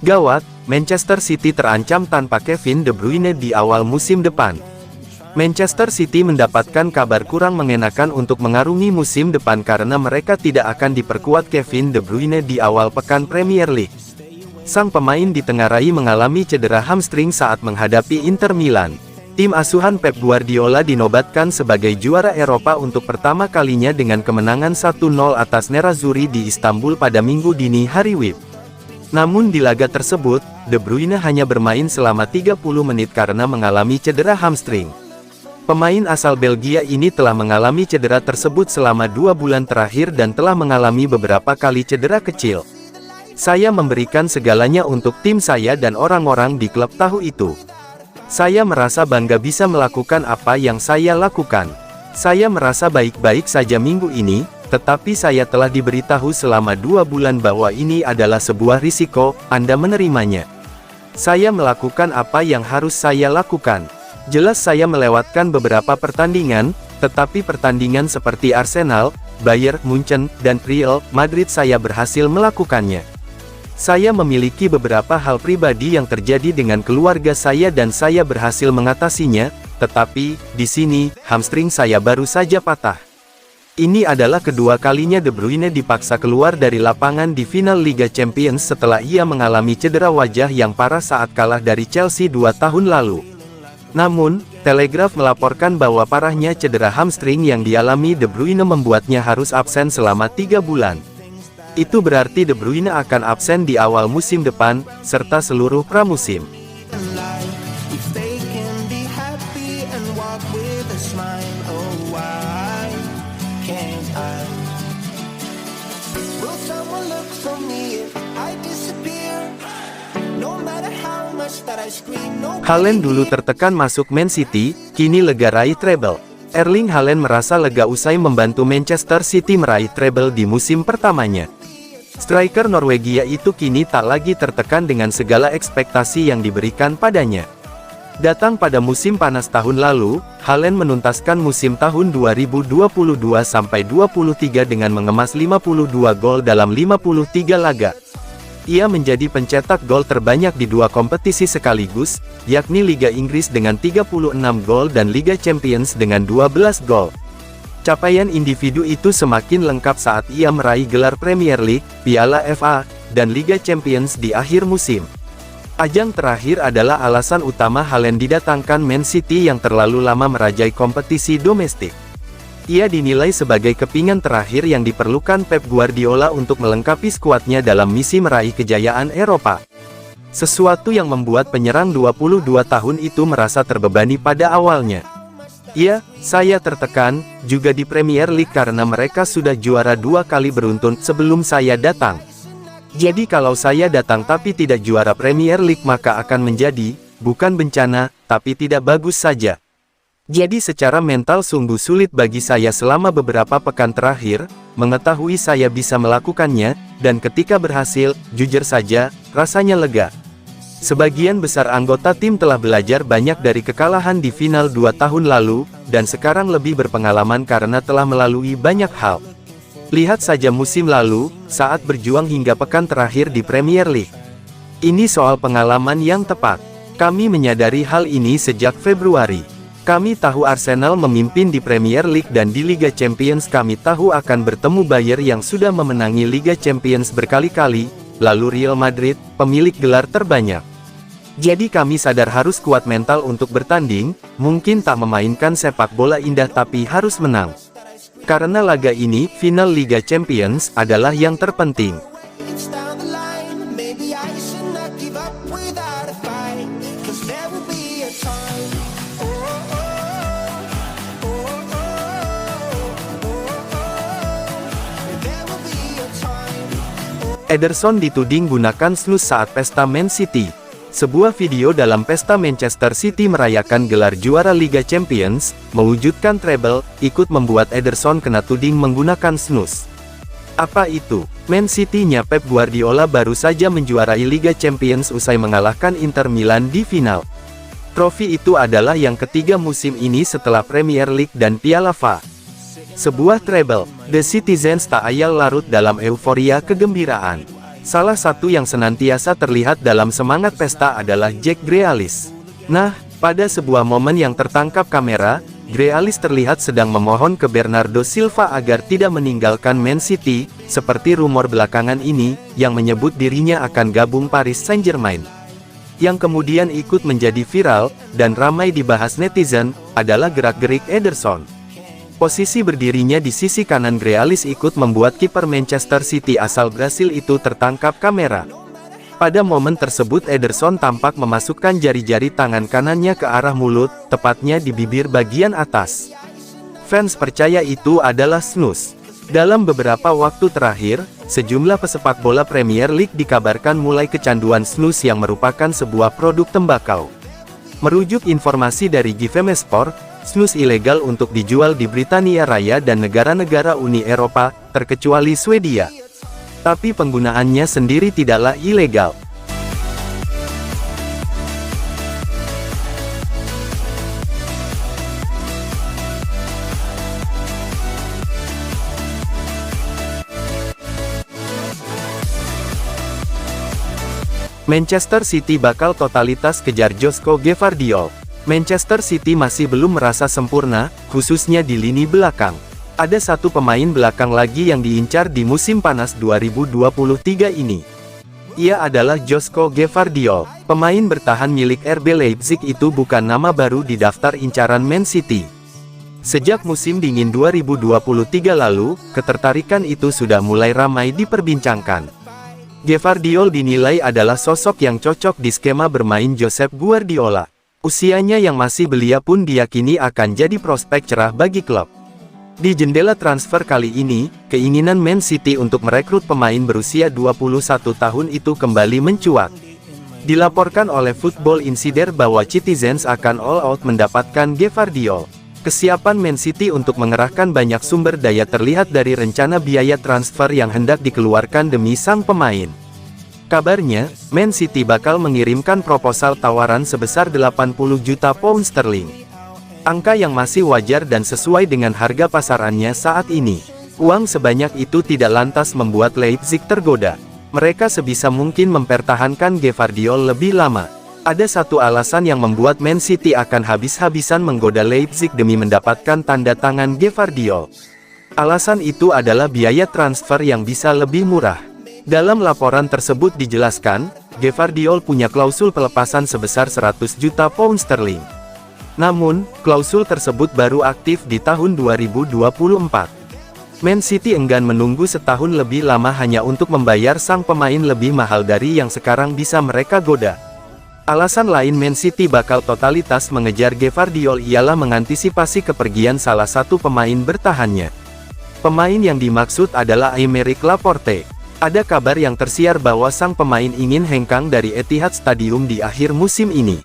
Gawat, Manchester City terancam tanpa Kevin De Bruyne di awal musim depan. Manchester City mendapatkan kabar kurang mengenakan untuk mengarungi musim depan karena mereka tidak akan diperkuat Kevin De Bruyne di awal pekan Premier League. Sang pemain ditengarai mengalami cedera hamstring saat menghadapi Inter Milan. Tim asuhan Pep Guardiola dinobatkan sebagai juara Eropa untuk pertama kalinya dengan kemenangan 1-0 atas Nerazzurri di Istanbul pada Minggu dini hari WIB. Namun di laga tersebut, De Bruyne hanya bermain selama 30 menit karena mengalami cedera hamstring. Pemain asal Belgia ini telah mengalami cedera tersebut selama 2 bulan terakhir dan telah mengalami beberapa kali cedera kecil. Saya memberikan segalanya untuk tim saya dan orang-orang di klub tahu itu. Saya merasa bangga bisa melakukan apa yang saya lakukan. Saya merasa baik-baik saja minggu ini, tetapi saya telah diberitahu selama 2 bulan bahwa ini adalah sebuah risiko, Anda menerimanya. Saya melakukan apa yang harus saya lakukan. Jelas saya melewatkan beberapa pertandingan, tetapi pertandingan seperti Arsenal, Bayern Munchen, dan Real Madrid saya berhasil melakukannya. Saya memiliki beberapa hal pribadi yang terjadi dengan keluarga saya dan saya berhasil mengatasinya, tetapi, di sini, hamstring saya baru saja patah. Ini adalah kedua kalinya De Bruyne dipaksa keluar dari lapangan di final Liga Champions setelah ia mengalami cedera wajah yang parah saat kalah dari Chelsea 2 tahun lalu. Namun, Telegraph melaporkan bahwa parahnya cedera hamstring yang dialami De Bruyne membuatnya harus absen selama 3 bulan. Itu berarti De Bruyne akan absen di awal musim depan, serta seluruh pramusim. Haaland dulu tertekan masuk Man City, kini lega raih treble. Erling Haaland merasa lega usai membantu Manchester City meraih treble di musim pertamanya. Striker Norwegia itu kini tak lagi tertekan dengan segala ekspektasi yang diberikan padanya. Datang pada musim panas tahun lalu, Haaland menuntaskan musim tahun 2022-23 dengan mengemas 52 gol dalam 53 laga. Ia menjadi pencetak gol terbanyak di 2 kompetisi sekaligus, yakni Liga Inggris dengan 36 gol dan Liga Champions dengan 12 gol. Capaian individu itu semakin lengkap saat ia meraih gelar Premier League, Piala FA, dan Liga Champions di akhir musim. Ajang terakhir adalah alasan utama Haaland didatangkan Man City yang terlalu lama merajai kompetisi domestik. Ia dinilai sebagai kepingan terakhir yang diperlukan Pep Guardiola untuk melengkapi skuadnya dalam misi meraih kejayaan Eropa. Sesuatu yang membuat penyerang 22 tahun itu merasa terbebani pada awalnya. Ya, saya tertekan, juga di Premier League karena mereka sudah juara 2 kali beruntun sebelum saya datang. Jadi kalau saya datang tapi tidak juara Premier League maka akan menjadi, bukan bencana, tapi tidak bagus saja. Jadi secara mental sungguh sulit bagi saya selama beberapa pekan terakhir, mengetahui saya bisa melakukannya, dan ketika berhasil, jujur saja, rasanya lega. Sebagian besar anggota tim telah belajar banyak dari kekalahan di final 2 tahun lalu, dan sekarang lebih berpengalaman karena telah melalui banyak hal. Lihat saja musim lalu, saat berjuang hingga pekan terakhir di Premier League. Ini soal pengalaman yang tepat. Kami menyadari hal ini sejak Februari. Kami tahu Arsenal memimpin di Premier League dan di Liga Champions kami tahu akan bertemu Bayern yang sudah memenangi Liga Champions berkali-kali, lalu Real Madrid, pemilik gelar terbanyak. Jadi kami sadar harus kuat mental untuk bertanding, mungkin tak memainkan sepak bola indah tapi harus menang. Karena laga ini, final Liga Champions, adalah yang terpenting. Ederson dituding gunakan snus saat pesta Man City. Sebuah video dalam pesta Manchester City merayakan gelar juara Liga Champions, mewujudkan treble, ikut membuat Ederson kena tuding menggunakan snus. Apa itu? Man City-nya Pep Guardiola baru saja menjuarai Liga Champions usai mengalahkan Inter Milan di final. Trofi itu adalah yang ketiga musim ini setelah Premier League dan Piala FA. Sebuah treble, The Citizens tak ayal larut dalam euforia kegembiraan. Salah satu yang senantiasa terlihat dalam semangat pesta adalah Jack Grealish. Nah, pada sebuah momen yang tertangkap kamera, Grealish terlihat sedang memohon ke Bernardo Silva agar tidak meninggalkan Man City, seperti rumor belakangan ini, yang menyebut dirinya akan gabung Paris Saint-Germain. Yang kemudian ikut menjadi viral, dan ramai dibahas netizen, adalah gerak-gerik Ederson. Posisi berdirinya di sisi kanan Grealish ikut membuat kiper Manchester City asal Brasil itu tertangkap kamera. Pada momen tersebut Ederson tampak memasukkan jari-jari tangan kanannya ke arah mulut, tepatnya di bibir bagian atas. Fans percaya itu adalah snus. Dalam beberapa waktu terakhir, sejumlah pesepak bola Premier League dikabarkan mulai kecanduan snus yang merupakan sebuah produk tembakau. Merujuk informasi dari GVMesport, snus ilegal untuk dijual di Britania Raya dan negara-negara Uni Eropa, terkecuali Swedia. Tapi penggunaannya sendiri tidaklah ilegal. Manchester City bakal totalitas kejar Josko Gvardiol. Manchester City masih belum merasa sempurna, khususnya di lini belakang. Ada satu pemain belakang lagi yang diincar di musim panas 2023 ini. Ia adalah Josko Gvardiol. Pemain bertahan milik RB Leipzig itu bukan nama baru di daftar incaran Man City. Sejak musim dingin 2023 lalu, ketertarikan itu sudah mulai ramai diperbincangkan. Gvardiol dinilai adalah sosok yang cocok di skema bermain Josep Guardiola. Usianya yang masih belia pun diyakini akan jadi prospek cerah bagi klub. Di jendela transfer kali ini, keinginan Man City untuk merekrut pemain berusia 21 tahun itu kembali mencuat. Dilaporkan oleh Football Insider bahwa Citizens akan all out mendapatkan Gvardiol. Kesiapan Man City untuk mengerahkan banyak sumber daya terlihat dari rencana biaya transfer yang hendak dikeluarkan demi sang pemain. Kabarnya, Man City bakal mengirimkan proposal tawaran sebesar 80 juta pound sterling. Angka yang masih wajar dan sesuai dengan harga pasarannya saat ini. Uang sebanyak itu tidak lantas membuat Leipzig tergoda. Mereka sebisa mungkin mempertahankan Gvardiol lebih lama. Ada satu alasan yang membuat Man City akan habis-habisan menggoda Leipzig demi mendapatkan tanda tangan Gvardiol. Alasan itu adalah biaya transfer yang bisa lebih murah. Dalam laporan tersebut dijelaskan, Gvardiol punya klausul pelepasan sebesar 100 juta pound sterling. Namun, klausul tersebut baru aktif di tahun 2024. Man City enggan menunggu setahun lebih lama hanya untuk membayar sang pemain lebih mahal dari yang sekarang bisa mereka goda. Alasan lain Man City bakal totalitas mengejar Gvardiol ialah mengantisipasi kepergian salah satu pemain bertahannya. Pemain yang dimaksud adalah Aymeric Laporte. Ada kabar yang tersiar bahwa sang pemain ingin hengkang dari Etihad Stadium di akhir musim ini.